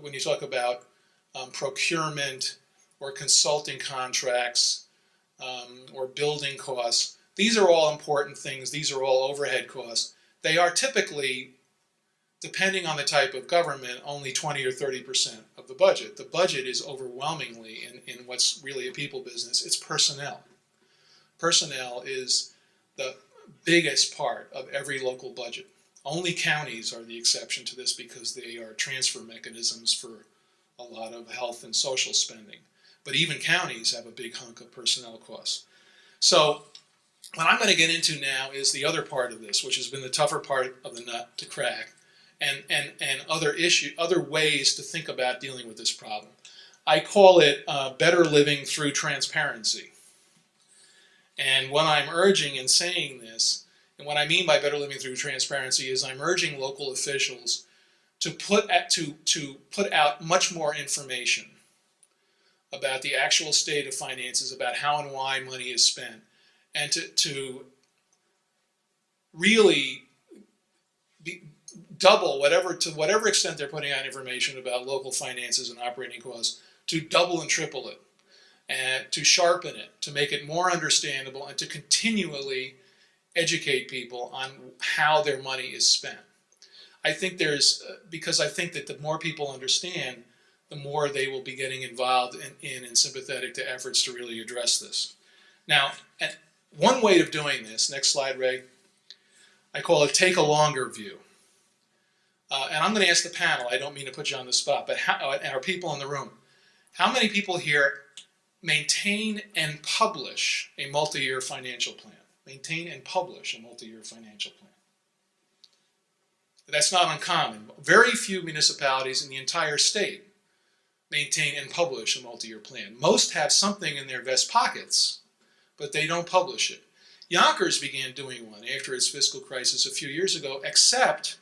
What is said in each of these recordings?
when you talk about procurement or consulting contracts or building costs. These are all important things. These are all overhead costs. They are typically, depending on the type of government, only 20 or 30% of the budget. The budget is overwhelmingly, in what's really a people business, it's personnel. Personnel is the biggest part of every local budget. Only counties are the exception to this because they are transfer mechanisms for a lot of health and social spending. But even counties have a big hunk of personnel costs. So what I'm going to get into now is the other part of this, which has been the tougher part of the nut to crack, and other ways to think about dealing with this problem. I call it better living through transparency. And what I'm urging in saying this, and what I mean by better living through transparency, is I'm urging local officials to put out much more information about the actual state of finances, about how and why money is spent, and to really double to whatever extent they're putting out information about local finances and operating costs, to double and triple it, and to sharpen it, to make it more understandable, and to continually educate people on how their money is spent. I think because I think that the more people understand, the more they will be getting involved in and sympathetic to efforts to really address this. Now, one way of doing this, next slide, Ray, I call it take a longer view. And I'm going to ask the panel, I don't mean to put you on the spot, but and our people in the room, how many people here maintain and publish a multi-year financial plan? Maintain and publish a multi-year financial plan. That's not uncommon. Very few municipalities in the entire state maintain and publish a multi-year plan. Most have something in their vest pockets, but they don't publish it. Yonkers began doing one after its fiscal crisis a few years ago, except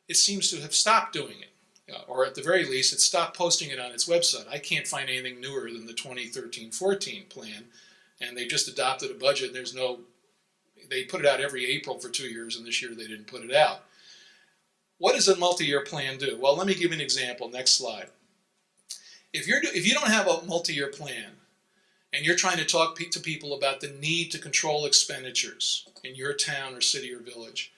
it seems to have stopped doing it, or at the very least, it stopped posting it on its website. I can't find anything newer than the 2013-14 plan, and they just adopted a budget. They put it out every April for 2 years, and this year they didn't put it out. What does a multi-year plan do? Well, let me give you an example. Next slide. If you don't have a multi-year plan, and you're trying to talk to people about the need to control expenditures in your town or city or village,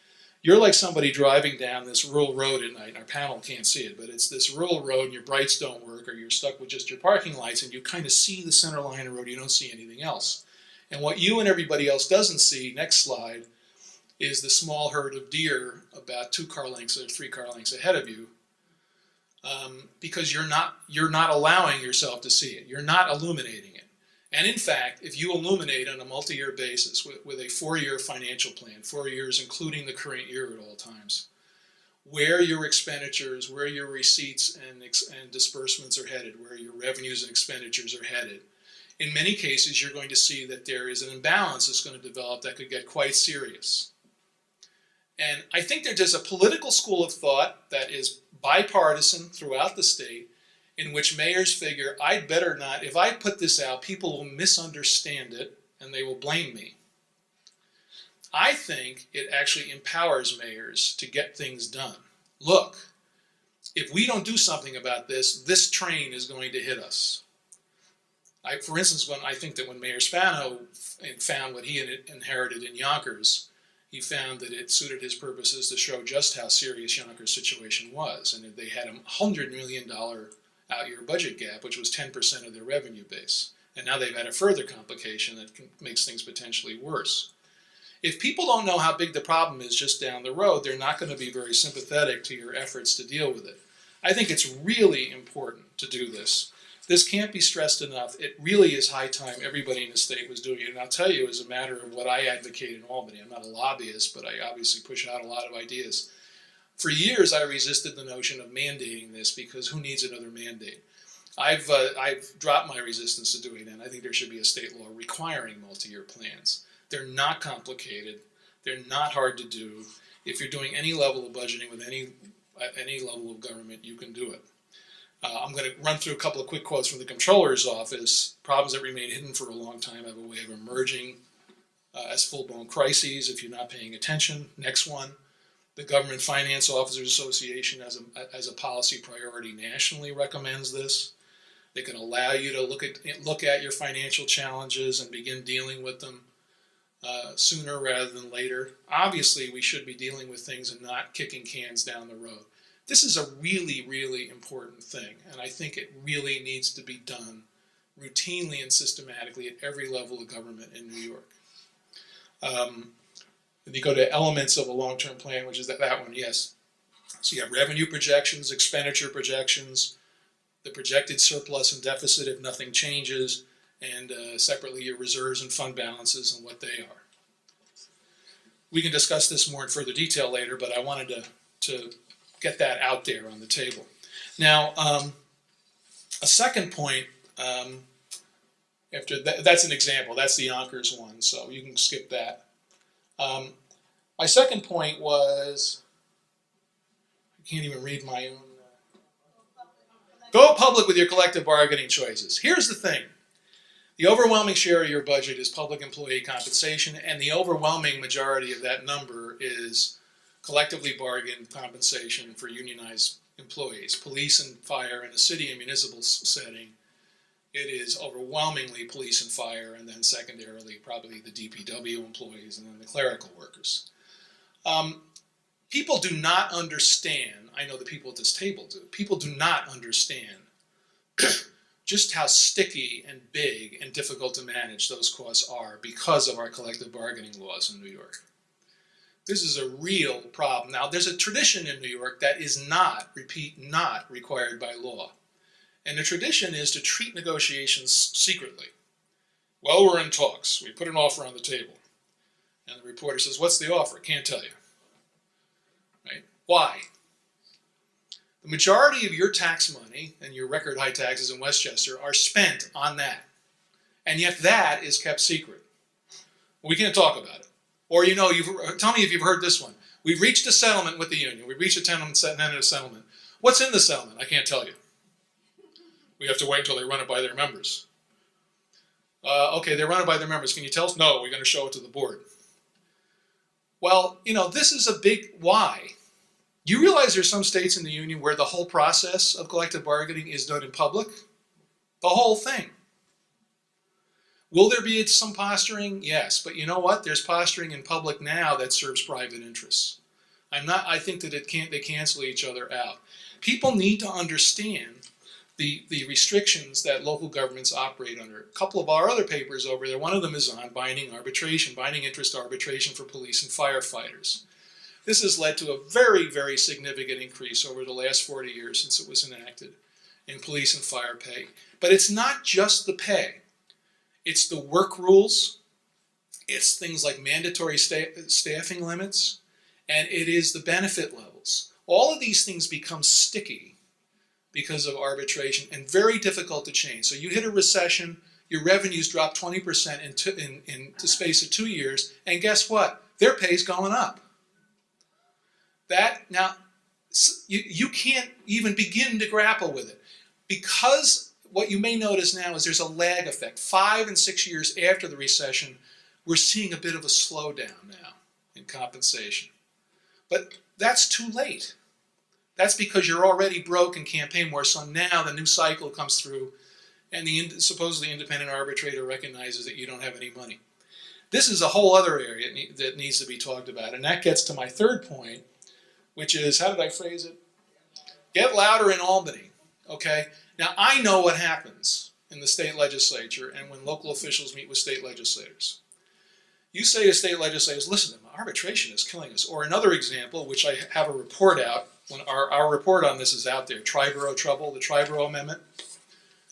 you're like somebody driving down this rural road at night, and our panel can't see it, but it's this rural road and your brights don't work, or you're stuck with just your parking lights and you kind of see the center line of the road, you don't see anything else. And what you and everybody else doesn't see, next slide, is the small herd of deer about 2 car lengths or 3 car lengths ahead of you, because you're not allowing yourself to see it. You're not illuminating it. And in fact, if you illuminate on a multi-year basis with a 4-year financial plan, 4 years including the current year at all times, where your expenditures, where your receipts and disbursements are headed, where your revenues and expenditures are headed, in many cases you're going to see that there is an imbalance that's going to develop that could get quite serious. And I think there's a political school of thought that is bipartisan throughout the state, in which mayors figure, I'd better not, if I put this out, people will misunderstand it and they will blame me. I think it actually empowers mayors to get things done. Look, if we don't do something about this, this train is going to hit us. For instance, I think that when Mayor Spano found what he had inherited in Yonkers, he found that it suited his purposes to show just how serious Yonkers' situation was. And they had a $100 million out-year budget gap, which was 10% of their revenue base. And now they've had a further complication that makes things potentially worse. If people don't know how big the problem is just down the road, they're not going to be very sympathetic to your efforts to deal with it. I think it's really important to do this. This can't be stressed enough. It really is high time everybody in the state was doing it. And I'll tell you, as a matter of what I advocate in Albany, I'm not a lobbyist, but I obviously push out a lot of ideas. For years, I resisted the notion of mandating this because who needs another mandate? I've dropped my resistance to doing that. I think there should be a state law requiring multi-year plans. They're not complicated. They're not hard to do. If you're doing any level of budgeting with any level of government, you can do it. I'm going to run through a couple of quick quotes from the Comptroller's office. Problems that remain hidden for a long time have a way of emerging as full-blown crises if you're not paying attention. Next one. The Government Finance Officers Association as a policy priority nationally recommends this. They can allow you to look at your financial challenges and begin dealing with them sooner rather than later. Obviously, we should be dealing with things and not kicking cans down the road. This is a really, really important thing, and I think it really needs to be done routinely and systematically at every level of government in New York. If you go to elements of a long-term plan, which is that one, yes. So you have revenue projections, expenditure projections, the projected surplus and deficit if nothing changes, and separately your reserves and fund balances and what they are. We can discuss this more in further detail later, but I wanted to get that out there on the table. Now, a second point, that's an example, that's the Yonkers one, so you can skip that. My second point was, I can't even read my own. Go public with your collective bargaining choices. Here's the thing. The overwhelming share of your budget is public employee compensation, and the overwhelming majority of that number is collectively bargained compensation for unionized employees. Police and fire in a city and municipal setting, it is overwhelmingly police and fire, and then secondarily probably the DPW employees and then the clerical workers. People do not understand, I know the people at this table do, people do not understand just how sticky and big and difficult to manage those costs are because of our collective bargaining laws in New York. This is a real problem. Now, there's a tradition in New York that is not required by law. And the tradition is to treat negotiations secretly. Well, we're in talks. We put an offer on the table. And the reporter says, what's the offer? Can't tell you. Right? Why? The majority of your tax money and your record high taxes in Westchester are spent on that. And yet that is kept secret. We can't talk about it. Or, tell me if you've heard this one. We've reached a settlement with the union. We've reached a tentative settlement. What's in the settlement? I can't tell you. We have to wait until they run it by their members. Okay, they run it by their members. Can you tell us? No, we're going to show it to the board. Well, this is a big why. You realize there's some states in the union where the whole process of collective bargaining is done in public? The whole thing. Will there be some posturing? Yes, but you know what? There's posturing in public now that serves private interests. I think that they cancel each other out. People need to understand the restrictions that local governments operate under. A couple of our other papers over there, one of them is on binding arbitration, binding interest arbitration for police and firefighters. This has led to a very, very significant increase over the last 40 years since it was enacted in police and fire pay. But it's not just the pay. It's the work rules. It's things like mandatory staffing limits. And it is the benefit levels. All of these things become sticky because of arbitration and very difficult to change. So you hit a recession, your revenues drop 20% in the space of 2 years, and guess what? Their pay's going up. Now, you can't even begin to grapple with it. Because what you may notice now is there's a lag effect. 5 and 6 years after the recession, we're seeing a bit of a slowdown now in compensation. But that's too late. That's because you're already broke and can't pay more. So now the new cycle comes through and the supposedly independent arbitrator recognizes that you don't have any money. This is a whole other area that needs to be talked about. And that gets to my third point, which is, how did I phrase it? Get louder in Albany. Okay? Now, I know what happens in the state legislature and when local officials meet with state legislators. You say to state legislators, listen, arbitration is killing us. Or another example, which I have a report out, when our report on this is out there, Triborough Trouble, the Triborough Amendment,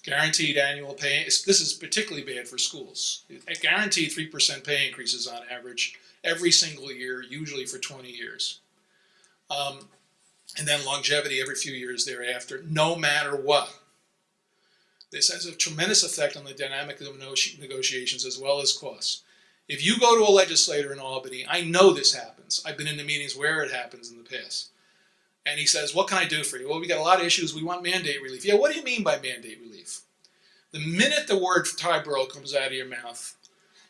guaranteed annual pay. This is particularly bad for schools. Guaranteed 3% pay increases on average every single year, usually for 20 years. And then longevity every few years thereafter, no matter what. This has a tremendous effect on the dynamic of negotiations as well as costs. If you go to a legislator in Albany, I know this happens. I've been in the meetings where it happens in the past. And he says, what can I do for you? Well, we got a lot of issues. We want mandate relief. Yeah, what do you mean by mandate relief? The minute the word Triborough comes out of your mouth,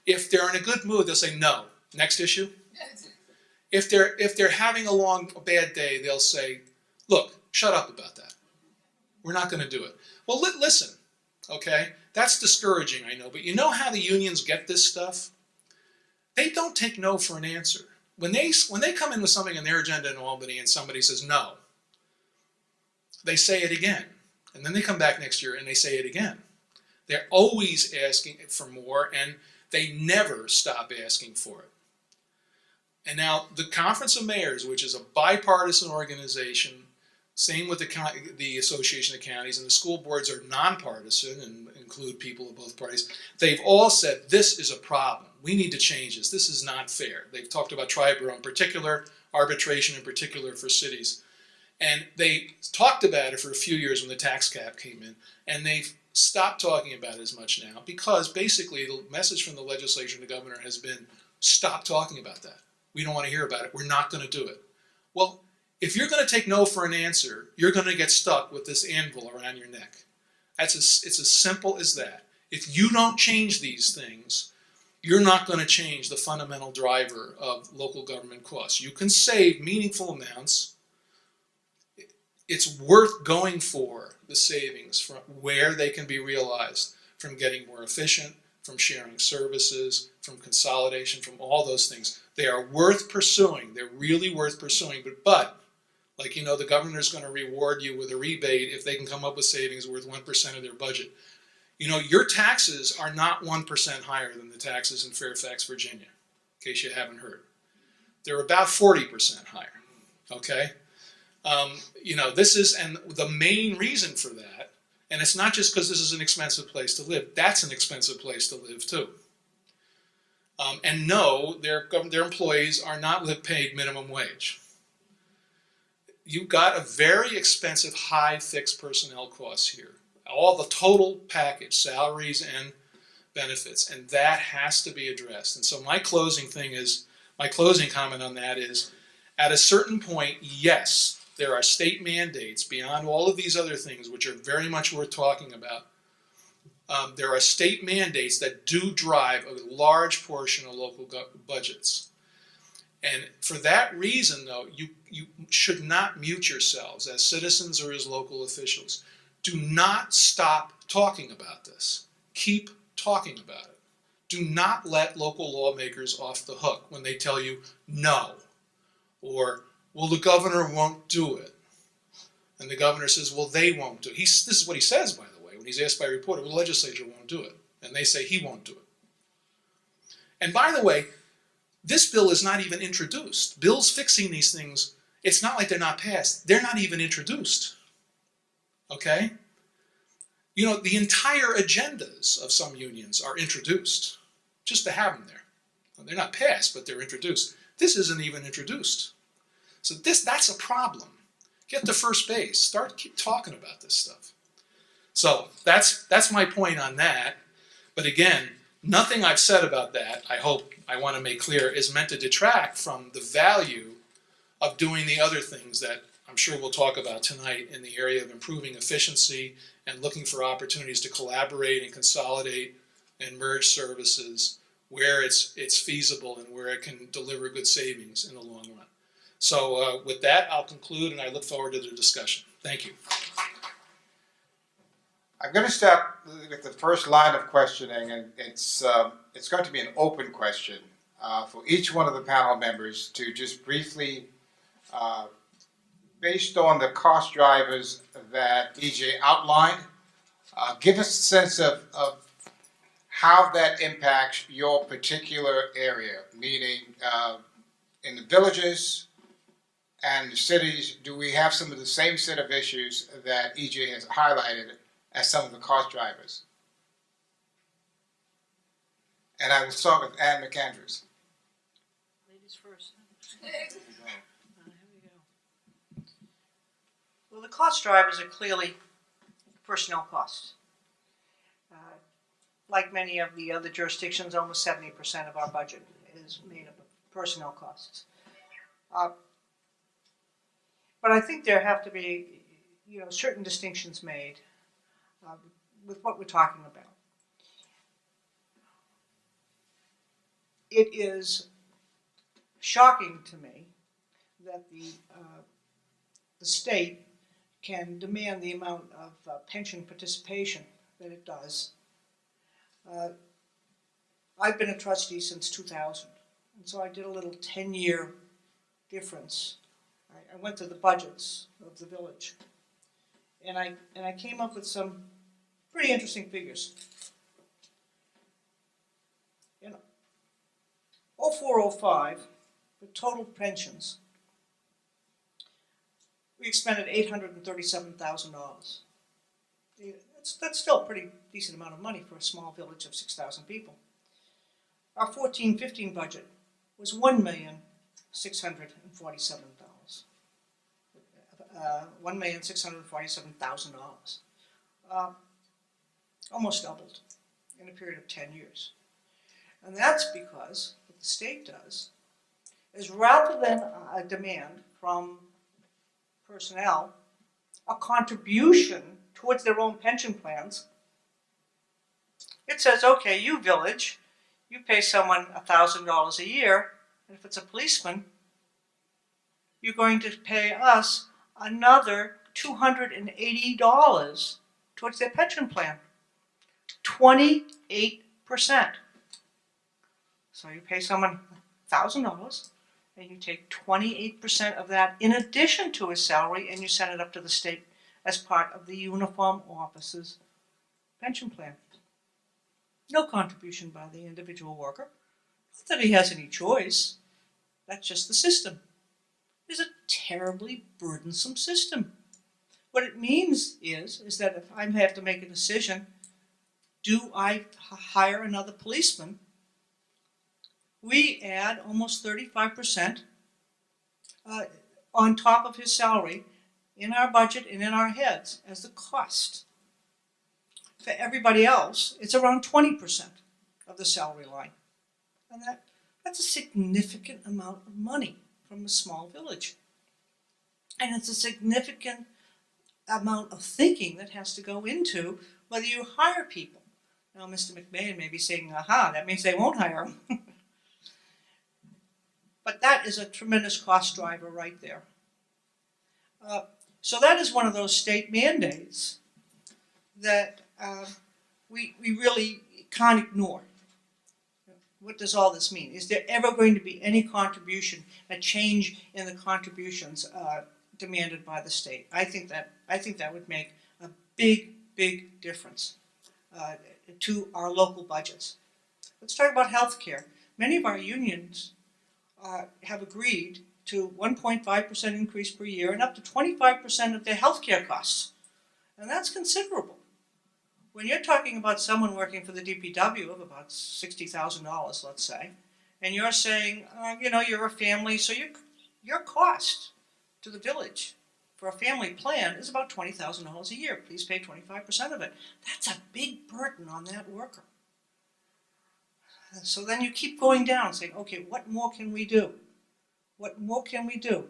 if they're in a good mood, they'll say, no. Next issue? If they're having a bad day, they'll say, look, shut up about that. We're not going to do it. Well, listen, okay? That's discouraging, I know, but you know how the unions get this stuff? They don't take no for an answer. When they come in with something in their agenda in Albany and somebody says no, they say it again. And then they come back next year and they say it again. They're always asking for more, and they never stop asking for it. And now the Conference of Mayors, which is a bipartisan organization, same with the Association of Counties, and the school boards are nonpartisan and include people of both parties. They've all said this is a problem. We need to change this. This is not fair. They've talked about triborough in particular, arbitration in particular for cities. And they talked about it for a few years when the tax cap came in, and they've stopped talking about it as much now because basically the message from the legislature and the governor has been, stop talking about that. We don't want to hear about it. We're not going to do it. Well, if you're going to take no for an answer, you're going to get stuck with this anvil around your neck. It's as simple as that. If you don't change these things, you're not going to change the fundamental driver of local government costs. You can save meaningful amounts. It's worth going for the savings from where they can be realized, from getting more efficient, from sharing services, from consolidation, from all those things. They are worth pursuing. They're really worth pursuing. But like, you know, the governor's going to reward you with a rebate if they can come up with savings worth 1% of their budget. You know, your taxes are not 1% higher than the taxes in Fairfax, Virginia, in case you haven't heard. They're about 40% higher, okay? You know, this is, and the main reason for that, and it's not just because this is an expensive place to live, that's an expensive place to live too. And no, their employees are not paid minimum wage. You've got a very expensive, high fixed personnel costs here. All the total package, salaries and benefits, and that has to be addressed. And so my closing comment on that is, at a certain point, yes, there are state mandates beyond all of these other things, which are very much worth talking about. There are state mandates that do drive a large portion of local budgets. And for that reason, though, you should not mute yourselves as citizens or as local officials. Do not stop talking about this. Keep talking about it. Do not let local lawmakers off the hook when they tell you no, or, well, the governor won't do it. And the governor says, well, they won't do it. This is what he says, by the way, when he's asked by a reporter, well, the legislature won't do it. And they say he won't do it. And by the way, this bill is not even introduced. Bills fixing these things, it's not like they're not passed. They're not even introduced. Okay? You know, the entire agendas of some unions are introduced just to have them there. Well, they're not passed, but they're introduced. This isn't even introduced. So that's a problem. Get to first base. Keep talking about this stuff. So that's my point on that. But again, nothing I've said about that, I want to make clear, is meant to detract from the value of doing the other things that I'm sure we'll talk about tonight in the area of improving efficiency and looking for opportunities to collaborate and consolidate and merge services where it's feasible and where it can deliver good savings in the long run. So with that, I'll conclude, and I look forward to the discussion. Thank you. I'm going to start with the first line of questioning, and it's going to be an open question for each one of the panel members to just briefly, based on the cost drivers that EJ outlined, give us a sense of how that impacts your particular area, meaning in the villages and the cities, do we have some of the same set of issues that EJ has highlighted as some of the cost drivers? And I will start with Ann McAndrews. Ladies first. Here we go. Well, the cost drivers are clearly personnel costs. Like many of the other jurisdictions, almost 70% of our budget is made up of personnel costs. But I think there have to be, certain distinctions made with what we're talking about. It is shocking to me that the state can demand the amount of pension participation that it does. I've been a trustee since 2000, and so I did a little 10-year difference. I went to the budgets of the village, and I came up with some pretty interesting figures. In 0405, the total pensions, we expended $837,000. That's still a pretty decent amount of money for a small village of 6,000 people. Our 14-15 budget was $1,647,000. $1,647,000. Almost doubled in a period of 10 years. And that's because what the state does is, rather than a demand from personnel, a contribution towards their own pension plans, it says, okay, you village, you pay someone $1,000 a year, and if it's a policeman, you're going to pay us another $280 towards their pension plan. 28%. So you pay someone $1,000, and you take 28% of that in addition to his salary, and you send it up to the state as part of the uniform officer's pension plan. No contribution by the individual worker. Not that he has any choice. That's just the system. It's a terribly burdensome system. What it means is that if I have to make a decision, do I hire another policeman? We add almost 35% on top of his salary in our budget and in our heads as the cost. For everybody else, it's around 20% of the salary line. And that's a significant amount of money from a small village. And it's a significant amount of thinking that has to go into whether you hire people. Now, Mr. McMahon may be saying, aha, that means they won't hire them. But that is a tremendous cost driver right there. So that is one of those state mandates that we really can't ignore. What does all this mean? Is there ever going to be any contribution, a change in the contributions demanded by the state? I think that would make a big, big difference to our local budgets. Let's talk about health care. Many of our unions have agreed to 1.5% increase per year and up to 25% of their health care costs. And that's considerable. When you're talking about someone working for the DPW of about $60,000, let's say, and you're saying, you're a family, so your cost to the village for a family plan is about $20,000 a year. Please pay 25% of it. That's a big burden on that worker. So then you keep going down, saying, okay, what more can we do? What more can we do?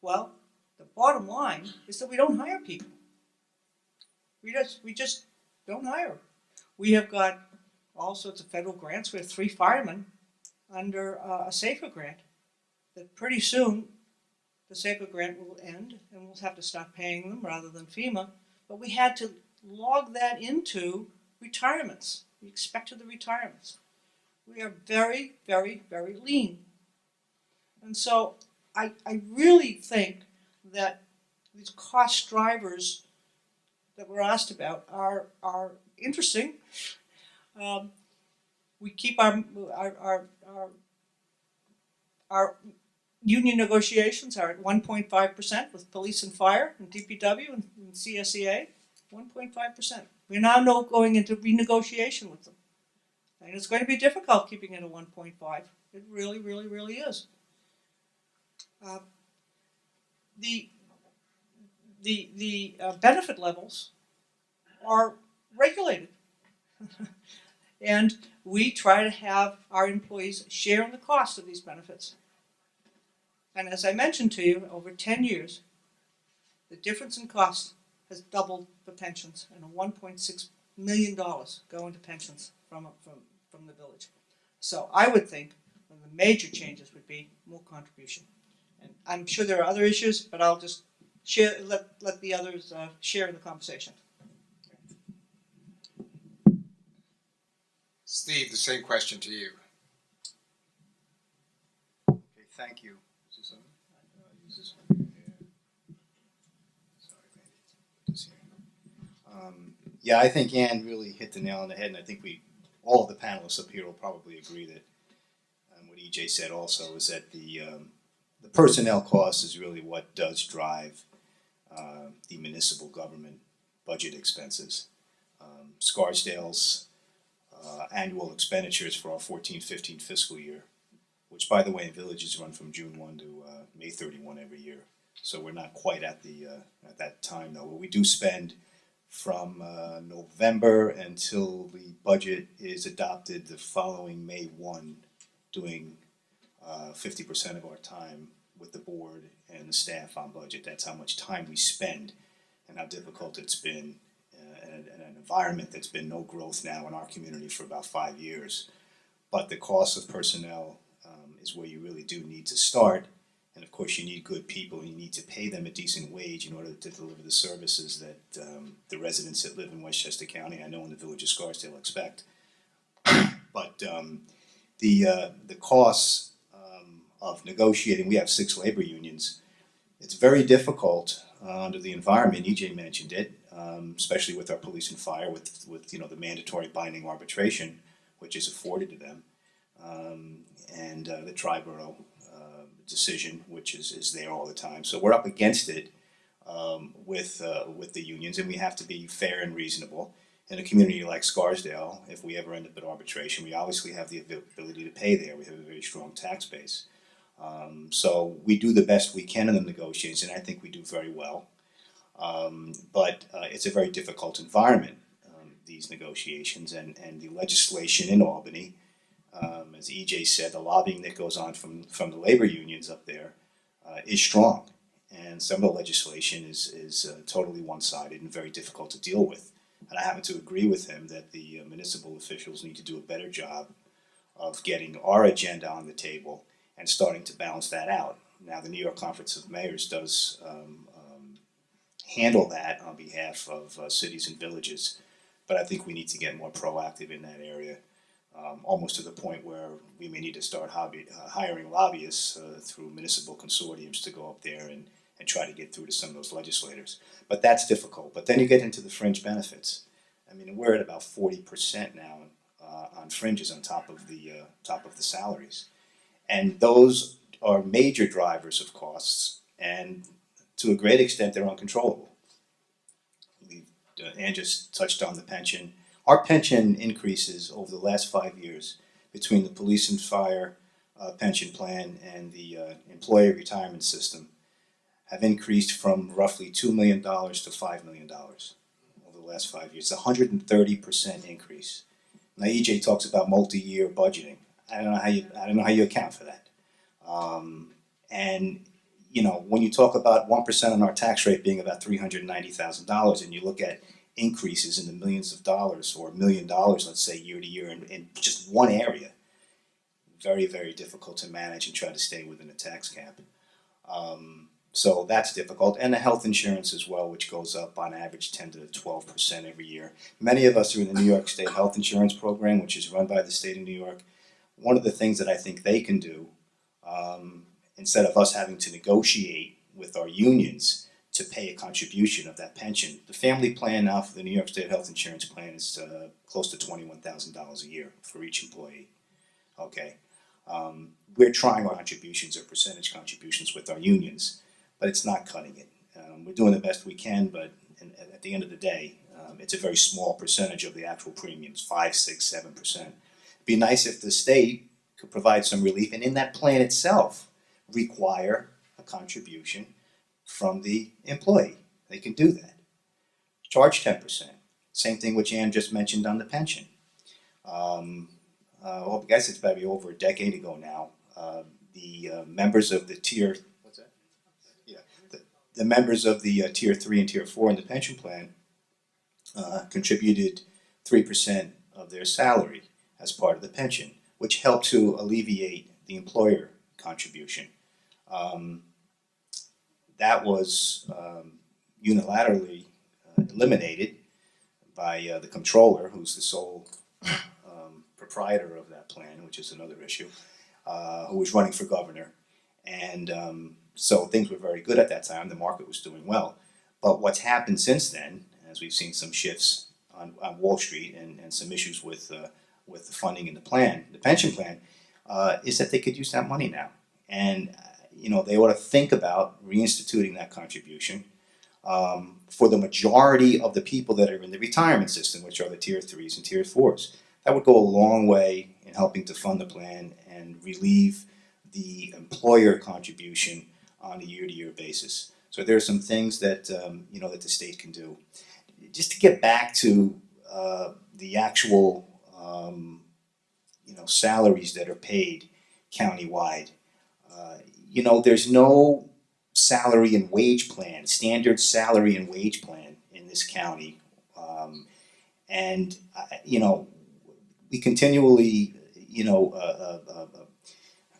Well, the bottom line is that we don't hire people. We just don't hire. We have got all sorts of federal grants. We have 3 firemen under a SAFER grant. That pretty soon the SAFER grant will end and we'll have to stop paying them rather than FEMA. But we had to log that into retirements. We expected the retirements. We are very, very, very lean. And so I really think that these cost drivers that we're asked about are interesting. We keep our union negotiations are at 1.5% with police and fire and DPW and CSEA, 1.5%. We're now going into renegotiation with them. And it's going to be difficult keeping it at 1.5. It really, really, really is. The benefit levels are regulated. And we try to have our employees share in the cost of these benefits. And as I mentioned to you, over 10 years, the difference in cost has doubled for pensions, and $1.6 million go into pensions from the village. So I would think one of the major changes would be more contribution. And I'm sure there are other issues, but I'll just share, let the others share in the conversation. Steve, the same question to you. Okay, thank you. Is this on? Use this one. Yeah. Sorry, Randy. Put this here. Yeah, I think Ann really hit the nail on the head, and I think all of the panelists up here will probably agree that what EJ said also is that the personnel cost is really what does drive the municipal government budget expenses. Scarsdale's annual expenditures for our 14-15 fiscal year, which by the way in villages run from June 1 to May 31 every year. So we're not quite at that time though. We do spend from November until the budget is adopted the following May 1, doing 50% of our time with the board and the staff on budget. That's how much time we spend and how difficult it's been in an environment that's been no growth now in our community for about 5 years. But the cost of personnel is where you really do need to start. And of course you need good people and you need to pay them a decent wage in order to deliver the services that the residents that live in Westchester County, I know in the village of Scarsdale, expect. But the costs of negotiating, we have 6 labor unions. It's very difficult under the environment, EJ mentioned it, especially with our police and fire, with the mandatory binding arbitration, which is afforded to them, and the Triborough decision, which is there all the time. So we're up against it with the unions, and we have to be fair and reasonable. In a community like Scarsdale, if we ever end up at arbitration, we obviously have the ability to pay there. We have a very strong tax base. So we do the best we can in the negotiations, and I think we do very well. But it's a very difficult environment, these negotiations, and the legislation in Albany, as EJ said, the lobbying that goes on from the labor unions up there is strong. And some of the legislation is totally one-sided and very difficult to deal with. And I happen to agree with him that the municipal officials need to do a better job of getting our agenda on the table and starting to balance that out. Now, the New York Conference of Mayors does handle that on behalf of cities and villages, but I think we need to get more proactive in that area, almost to the point where we may need to start hiring lobbyists through municipal consortiums to go up there and try to get through to some of those legislators. But that's difficult. But then you get into the fringe benefits. I mean, we're at about 40% now on fringes on top of the salaries. And those are major drivers of costs, and to a great extent, they're uncontrollable. Ann just touched on the pension. Our pension increases over the last 5 years between the police and fire pension plan and the employee retirement system have increased from roughly $2 million to $5 million over the last 5 years. It's a 130% increase. Now EJ talks about multi-year budgeting. I don't know how you account for that. And when you talk about 1% on our tax rate being about $390,000, and you look at increases in the millions of dollars or $1 million, let's say, year to year in just one area, very, very difficult to manage and try to stay within a tax cap. So that's difficult. And the health insurance as well, which goes up on average 10 to 12% every year. Many of us are in the New York State Health Insurance Program, which is run by the state of New York. One of the things that I think they can do, instead of us having to negotiate with our unions to pay a contribution of that pension, the family plan now for the New York State Health Insurance Plan is close to $21,000 a year for each employee. Okay, we're trying our contributions or percentage contributions with our unions, but it's not cutting it. We're doing the best we can, but at the end of the day, it's a very small percentage of the actual premiums, 5, 6, 7%. It'd be nice if the state could provide some relief, and in that plan itself, require a contribution from the employee. They can do that. Charge 10%. Same thing which Ann just mentioned on the pension. I guess it's probably over a decade ago now. The members of the tier, what's that? Yeah, the members of the tier 3 and tier 4 in the pension plan contributed 3% of their salary as part of the pension, which helped to alleviate the employer contribution. That was unilaterally eliminated by the controller, who's the sole proprietor of that plan, which is another issue, who was running for governor. And so things were very good at that time. The market was doing well. But what's happened since then, as we've seen some shifts on Wall Street and some issues with the funding in the plan, the pension plan, is that they could use that money now. And they ought to think about reinstituting that contribution for the majority of the people that are in the retirement system, which are the tier 3s and tier 4s. That would go a long way in helping to fund the plan and relieve the employer contribution on a year-to-year basis. So there are some things that that the state can do. Just to get back to the actual salaries that are paid countywide. There's no salary and wage plan, standard salary and wage plan in this county, and we continually,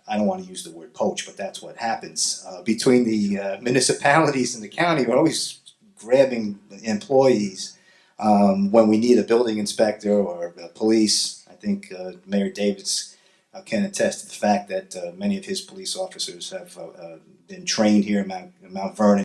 I don't want to use the word poach, but that's what happens between the municipalities and the county. We're always grabbing employees when we need a building inspector or police. I think Mayor Davis can attest to the fact that many of his police officers have been trained here in Mount Vernon.